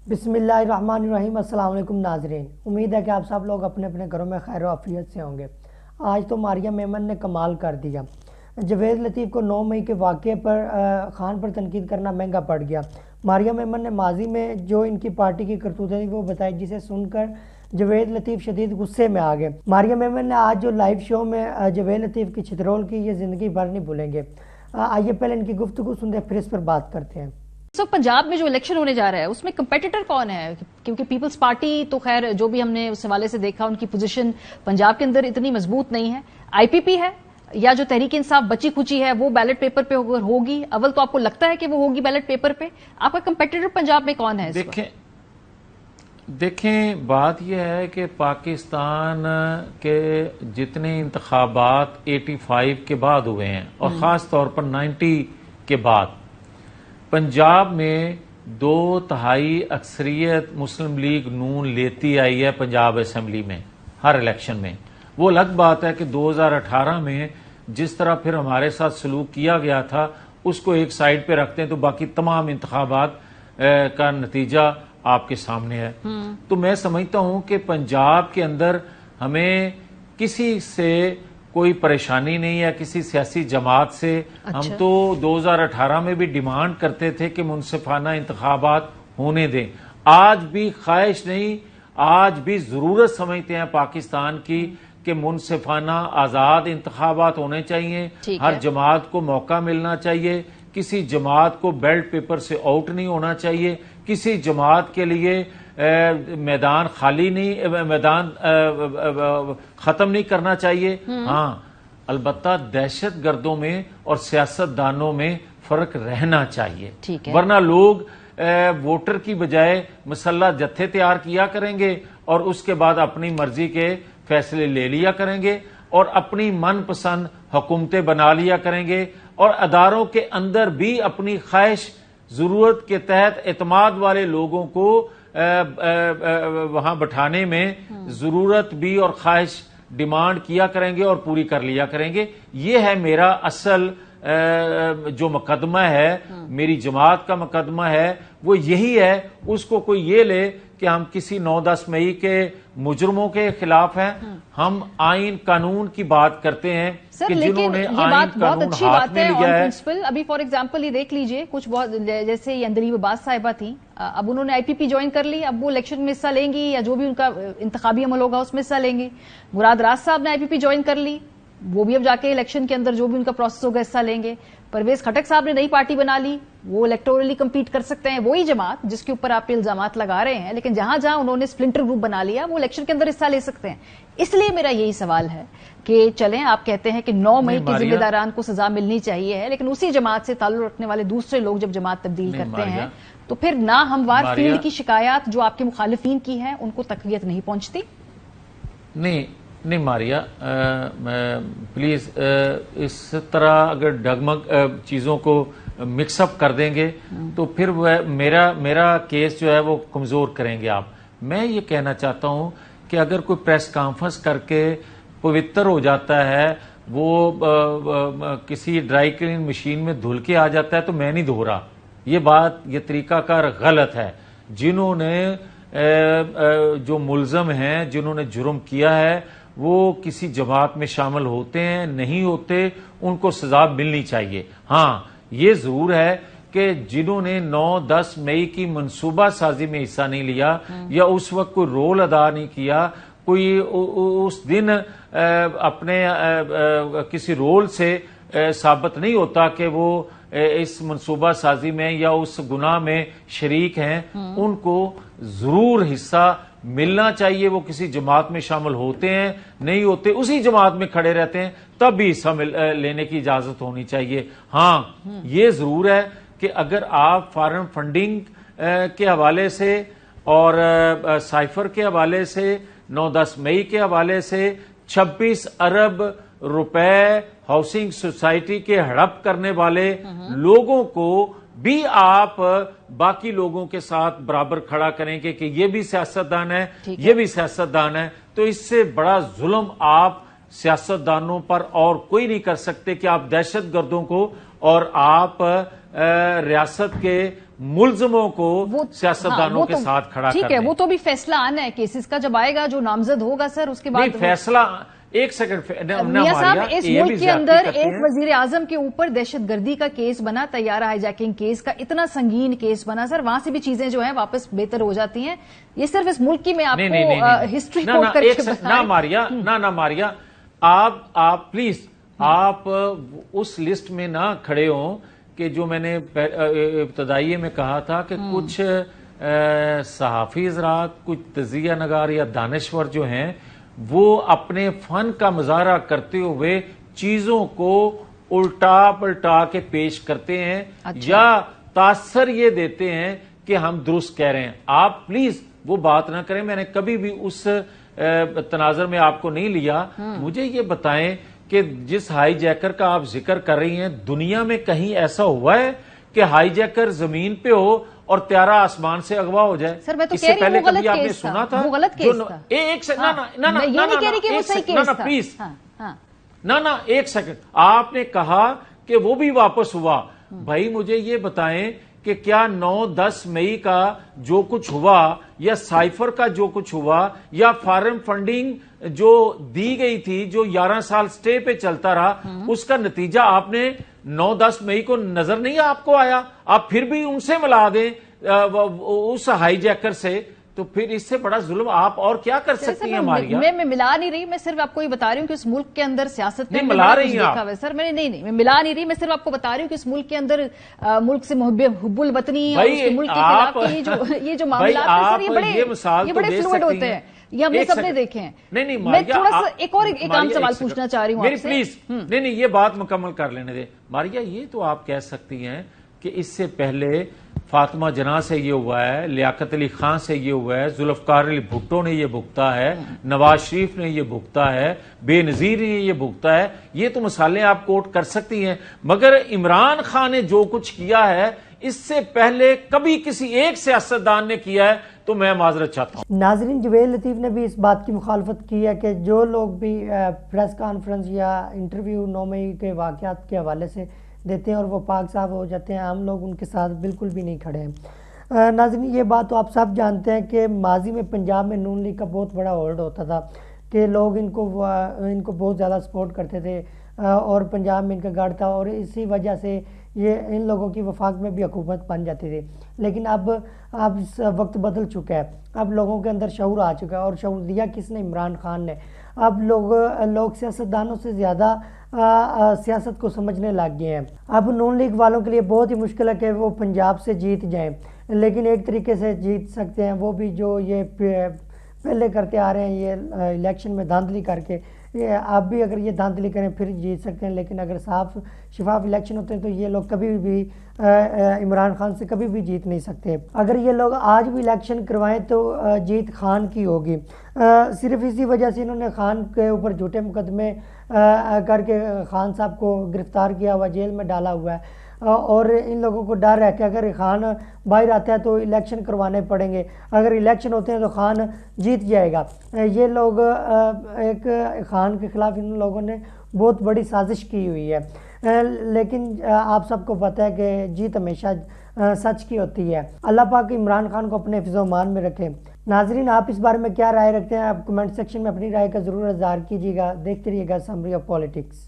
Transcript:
बिस्मिल्लाहिर्रहमानिर्रहीम। अस्सलाम वालेकुम नाजरीन, उम्मीद है कि आप सब लोग अपने अपने घरों में खैर आफियत से होंगे। आज तो मारिया मेमन ने कमाल कर दिया। जवेद लतीफ़ को 9 मई के वाक़े पर खान पर तनकीद करना महंगा पड़ गया। मारिया मेमन ने माजी में जो इनकी पार्टी की करतूतें थी वो बताई, जिसे सुनकर जवेद लतीफ़ शदीद गुस्से में आ गए। मारिया मेमन ने आज जो लाइव शो में जवेद लतीफ़ की छितरोल की, ये ज़िंदगी भर नहीं भूलेंगे। आइए पहले इनकी गुफ्तगू सुनते फिर इस पर बात करते हैं। तो पंजाब में जो इलेक्शन होने जा रहा है उसमें कंपेटिटर कौन है? क्योंकि पीपल्स पार्टी तो खैर जो भी हमने उस हवाले से देखा, उनकी पोजीशन पंजाब के अंदर इतनी मजबूत नहीं है। आईपीपी है या जो तहरीक इंसाफ बची खुची है वो बैलेट पेपर पे अगर होगी, अव्वल तो आपको लगता है कि वो होगी बैलेट पेपर पे, आपका कंपेटिटर पंजाब में कौन है? देखें बात यह है कि पाकिस्तान के जितने इंतखाबात 85 के बाद हुए हैं और खास तौर पर 90 के बाद पंजाब में 2/3 अक्सरियत मुस्लिम लीग नून लेती आई है पंजाब असेंबली में हर इलेक्शन में। वो अलग बात है कि 2018 में जिस तरह फिर हमारे साथ सलूक किया गया था उसको एक साइड पे रखते हैं तो बाकी तमाम इंतखाबात का नतीजा आपके सामने है। तो मैं समझता हूं कि पंजाब के अंदर हमें किसी से कोई परेशानी नहीं है, किसी सियासी जमात से। अच्छा। हम तो 2018 में भी डिमांड करते थे कि मुनसिफाना इंतखाबात होने दें। आज भी ख्वाहिश नहीं, आज भी जरूरत समझते हैं पाकिस्तान की कि मुनसिफाना आजाद इंतखाबात होने चाहिए। हर जमात को मौका मिलना चाहिए, किसी जमात को बैलेट पेपर से आउट नहीं होना चाहिए, किसी जमात के लिए मैदान खाली नहीं, मैदान खत्म नहीं करना चाहिए। हाँ, अलबत्ता दहशत गर्दों में और सियासतदानों में फर्क रहना चाहिए, वरना लोग वोटर की बजाय मसल्ला जत्थे तैयार किया करेंगे और उसके बाद अपनी मर्जी के फैसले ले लिया करेंगे और अपनी मनपसंद हुकूमतें बना लिया करेंगे और अदारों के अंदर भी अपनी ख्वाहिश जरूरत के तहत एतमाद वाले लोगों को वहां बैठाने में जरूरत भी और ख्वाहिश डिमांड किया करेंगे और पूरी कर लिया करेंगे। ये है मेरा असल जो मुकदमा है, मेरी जमात का मुकदमा है, वो यही है। उसको कोई ये ले कि हम किसी 9-10 मई के मुजरमों के खिलाफ हैं। हम आइन कानून की बात करते हैं कि जिन्होंने आइन कानून हाथ में लिया है। अभी फॉर एग्जांपल ये देख लीजिए, कुछ बहुत जैसे अंदलीब अब्बास साहिबा थी, अब उन्होंने आईपीपी ज्वाइन कर ली, अब वो इलेक्शन में हिस्सा लेंगी या जो भी उनका इंतखाबी अमल होगा उसमें हिस्सा लेंगी। मुराद राज साहब ने आईपीपी ज्वाइन कर ली, वो भी अब जाके इलेक्शन के अंदर जो भी उनका प्रोसेस होगा हिस्सा लेंगे। परवेज खटक साहब ने नई पार्टी बना ली, वो इलेक्टोरली कम्पीट कर सकते हैं। वही जमात जिसके ऊपर आप इल्जामात लगा रहे हैं, लेकिन जहां जहां उन्होंने स्प्लिंटर ग्रुप बना लिया वो इलेक्शन के अंदर हिस्सा ले सकते हैं। इसलिए मेरा यही सवाल है कि चलें, आप कहते हैं कि 9 मई के जिम्मेदारान को सजा मिलनी चाहिए है, लेकिन उसी जमात से ताल्लुक रखने वाले दूसरे लोग जब जमात तब्दील करते हैं तो फिर ना हमवार फील्ड की शिकायत जो आपके मुखालिफिन की है उनको तकवीयत नहीं पहुंचती? नहीं मारिया, प्लीज इस तरह अगर डगमग चीजों को मिक्सअप कर देंगे तो फिर मेरा केस जो है वो कमजोर करेंगे आप। मैं ये कहना चाहता हूं कि अगर कोई प्रेस कॉन्फ्रेंस करके पवित्र हो जाता है, वो किसी ड्राई क्लीन मशीन में धुल के आ जाता है, तो मैं नहीं धो रहा। ये तरीकाकार गलत है। जिन्होंने जो मुलजम हैं, जिन्होंने जुर्म किया है, वो किसी जमात में शामिल होते हैं नहीं होते, उनको सजा मिलनी चाहिए। हाँ, ये जरूर है कि जिन्होंने 9-10 मई की मनसूबा साजी में हिस्सा नहीं लिया या उस वक्त कोई रोल अदा नहीं किया, कोई उस दिन अपने किसी रोल से साबित नहीं होता कि वो इस मनसूबा साजी में या उस गुनाह में शरीक हैं, उनको जरूर हिस्सा मिलना चाहिए। वो किसी जमात में शामिल होते हैं नहीं होते, उसी जमात में खड़े रहते हैं, तब भी हिस्सा लेने की इजाजत होनी चाहिए। हाँ, ये जरूर है कि अगर आप फॉरेन फंडिंग के हवाले से और साइफर के हवाले से, 9-10 मई के हवाले से 26 अरब रुपए हाउसिंग सोसाइटी के हड़प करने वाले लोगों को भी आप बाकी लोगों के साथ बराबर खड़ा करेंगे कि ये भी सियासतदान है, ये भी सियासतदान है, तो इससे बड़ा जुल्म आप सियासतदानों पर और कोई नहीं कर सकते कि आप दहशत गर्दों को और आप रियासत के मुलजमों को सियासतदानों के साथ खड़ा ठीक कर है, दें। वो तो भी फैसला आना है केसेस का, जब आएगा जो नामजद होगा सर उसके नहीं, बाद फैसला एक सेकंड मियां साहब, इस मुल्क के अंदर एक वजीर आजम के ऊपर दहशतगर्दी का केस बना, तैयारा हाईजैकिंग केस का इतना संगीन केस बना सर, वहां से भी चीजें जो है वापस बेहतर हो जाती हैं। ये सिर्फ इस मुल्क की मैं आपको हिस्ट्री कोट करके ना मारिया, आप प्लीज आप उस लिस्ट में ना खड़े हो कि जो मैंने इब्तदाई में कहा था कि कुछ सहाफी हज़रात, कुछ तजिया नगार या दानश्वर जो हैं वो अपने फन का मुजाहरा करते हुए चीजों को उल्टा पलटा के पेश करते हैं। अच्छा। या तासर ये देते हैं कि हम दुरुस्त कह रहे हैं। आप प्लीज वो बात ना करें, मैंने कभी भी उस तनाजर में आपको नहीं लिया। मुझे ये बताएं कि जिस हाईजैकर का आप जिक्र कर रही हैं, दुनिया में कहीं ऐसा हुआ है कि हाईजैकर जमीन पे हो और त्यारा आसमान से अगवा हो जाए? सर मैं तो इससे कह रही पहले हूं वो कभी गलत आपने केस सुना था? वो गलत केस था। एक सेकंड, मैं ये नहीं कह रही कि वो सही केस था। प्लीज, हाँ। एक सेकंड, आपने कहा कि वो भी वापस हुआ। भाई मुझे ये बताएं कि क्या 9-10 मई का जो कुछ हुआ या साइफर का जो कुछ हुआ या फॉरेन फंडिंग जो दी गई थी, जो 11 साल स्टे पे चलता रहा, उसका नतीजा आपने 9-10 मई को नजर नहीं आपको आया? आप फिर भी उनसे मिला दें उस हाईजैकर से, तो फिर इससे बड़ा जुल्म आप और क्या कर सकती हैं मारिया? मैं मिला नहीं रही, मैं सिर्फ आपको ये बता रही हूँ कि इस मुल्क के अंदर सियासत में मिला रही हैं देखा हुआ है सर। मैंने नहीं, मैं मिला नहीं रही, मैं सिर्फ आपको बता रही हूँ कि इस मुल्क के अंदर मुल्क से हुब्बुल वतनी और उसके मुल्क के खिलाफ ये जो मामला है सर, ये बड़े फ्लूइड होते हैं। ये हमने सबने देखे हैं। नहीं, मैं थोड़ा सा एक आम सवाल पूछना चाह रही हूँ आपसे। प्लीज, नहीं, ये बात मुकम्मल कर लेने दे मारिया। ये तो आप कह सकती हैं कि इससे पहले फातिमा जना से ये हुआ है, लियाकत अली खान से ये हुआ है, जुल्फकार अली भुट्टो ने ये भुगता है, नवाज शरीफ ने ये भुगता है, बेनजीर ने ये भुगता है। ये तो मिसालें आप कोट कर सकती हैं, मगर इमरान खान ने जो कुछ किया है इससे पहले कभी किसी एक सियासतदान ने किया है तो मैं माजरत चाहता हूं। नाजरीन, जवेद लतीफ ने भी इस बात की मुखालफत की है कि जो लोग भी प्रेस कॉन्फ्रेंस या इंटरव्यू 9 मई के वाक़यात के हवाले से देते हैं और वो पाक साहब हो जाते हैं, हम लोग उनके साथ बिल्कुल भी नहीं खड़े हैं। नाज़रीन, ये बात तो आप सब जानते हैं कि माजी में पंजाब में नून लीग का बहुत बड़ा होल्ड होता था कि लोग इनको बहुत ज़्यादा सपोर्ट करते थे और पंजाब में इनका गढ़ था और इसी वजह से ये इन लोगों की वफाक में भी हुकूमत बन जाती थी। लेकिन अब वक्त बदल चुका है, अब लोगों के अंदर शऊर आ चुका है और शऊर दिया किसने? इमरान खान ने। अब लोग सियासतदानों से ज़्यादा सियासत को समझने लग गए हैं। अब नून लीग वालों के लिए बहुत ही मुश्किल है कि वो पंजाब से जीत जाएं, लेकिन एक तरीके से जीत सकते हैं, वो भी जो ये पहले करते आ रहे हैं, ये इलेक्शन में धांधली करके। ये आप भी अगर ये धांधली करें फिर जीत सकते हैं, लेकिन अगर साफ शिफाफ इलेक्शन होते हैं तो ये लोग कभी भी इमरान खान से कभी भी जीत नहीं सकते। अगर ये लोग आज भी इलेक्शन करवाएं तो जीत खान की होगी। सिर्फ इसी वजह से इन्होंने खान के ऊपर झूठे मुकदमे करके खान साहब को गिरफ्तार किया हुआ, जेल में डाला हुआ है और इन लोगों को डर है कि अगर खान बाहर आता है तो इलेक्शन करवाने पड़ेंगे, अगर इलेक्शन होते हैं तो खान जीत जाएगा। ये लोग एक खान के खिलाफ इन लोगों ने बहुत बड़ी साजिश की हुई है, लेकिन आप सबको पता है कि जीत हमेशा सच की होती है। अल्लाह पाक इमरान खान को अपने हिफ्ज़-ओ-मान में रखे। नाजरीन, आप इस बारे में क्या राय रखते हैं? आप कमेंट सेक्शन में अपनी राय का ज़रूर इज़हार कीजिएगा। देखते रहिएगा समरी ऑफ पॉलिटिक्स।